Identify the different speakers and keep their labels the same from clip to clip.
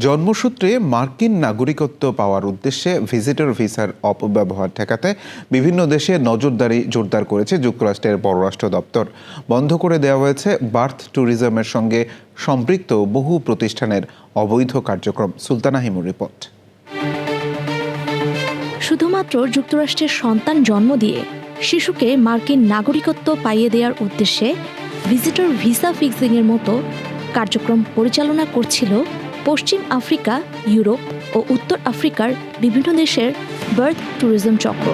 Speaker 1: জন্মসূত্রে মার্কিন নাগরিকত্ব পাওয়ার উদ্দেশ্যে ভিজিটর ভিসার অপব্যবহার ঠেকাতে বিভিন্ন দেশে নজরদারি জোরদার করেছে যুক্তরাষ্ট্রের পররাষ্ট্র দপ্তর। বন্ধ করে দেওয়া হয়েছে বার্থ ট্যুরিজমের সঙ্গে সম্পৃক্ত বহু প্রতিষ্ঠানের অবৈধ কার্যক্রম। সুলতানা হিমুর রিপোর্ট।
Speaker 2: শুধুমাত্র যুক্তরাষ্ট্রের সন্তান জন্ম দিয়ে শিশুকে মার্কিন নাগরিকত্ব পাইয়ে দেওয়ার উদ্দেশ্যে ভিজিটর ভিসা ফিক্সিংয়ের মতো কার্যক্রম পরিচালনা করছিল পশ্চিম আফ্রিকা, ইউরোপ ও উত্তর আফ্রিকার বিভিন্ন দেশের বার্থ ট্যুরিজম চক্র।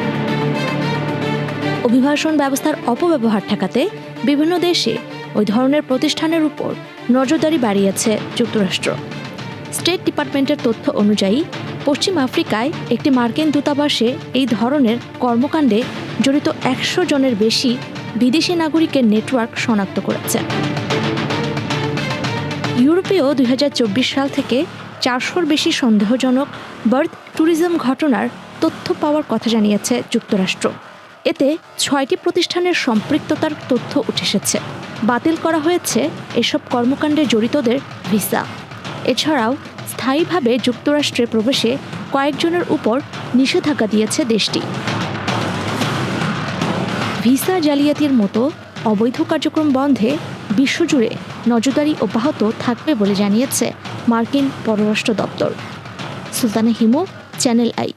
Speaker 2: অভিবাসন ব্যবস্থার অপব্যবহার ঠেকাতে বিভিন্ন দেশে ওই ধরনের প্রতিষ্ঠানের উপর নজরদারি বাড়িয়েছে যুক্তরাষ্ট্র। স্টেট ডিপার্টমেন্টের তথ্য অনুযায়ী পশ্চিম আফ্রিকায় একটি মার্কিন দূতাবাসে এই ধরনের কর্মকাণ্ডে জড়িত 100 জনের বেশি বিদেশি নাগরিকের নেটওয়ার্ক শনাক্ত করেছে। ইউরোপেও 2024 সাল থেকে 400-র বেশি সন্দেহজনক বার্থ ট্যুরিজম ঘটনার তথ্য পাওয়ার কথা জানিয়েছে যুক্তরাষ্ট্র। এতে 6টি প্রতিষ্ঠানের সম্পৃক্ততার তথ্য উঠে এসেছে। বাতিল করা হয়েছে এসব কর্মকাণ্ডে জড়িতদের ভিসা। এছাড়াও স্থায়ীভাবে যুক্তরাষ্ট্রে প্রবেশে কয়েকজনের উপর নিষেধাজ্ঞা দিয়েছে দেশটি। ভিসা জালিয়াতির মতো অবৈধ কার্যক্রম বন্ধে বিশ্বজুড়ে নজরদারি অব্যাহত থাকবে বলে জানিয়েছে মার্কিন পররাষ্ট্র দপ্তর। Sultana Himu, channel I.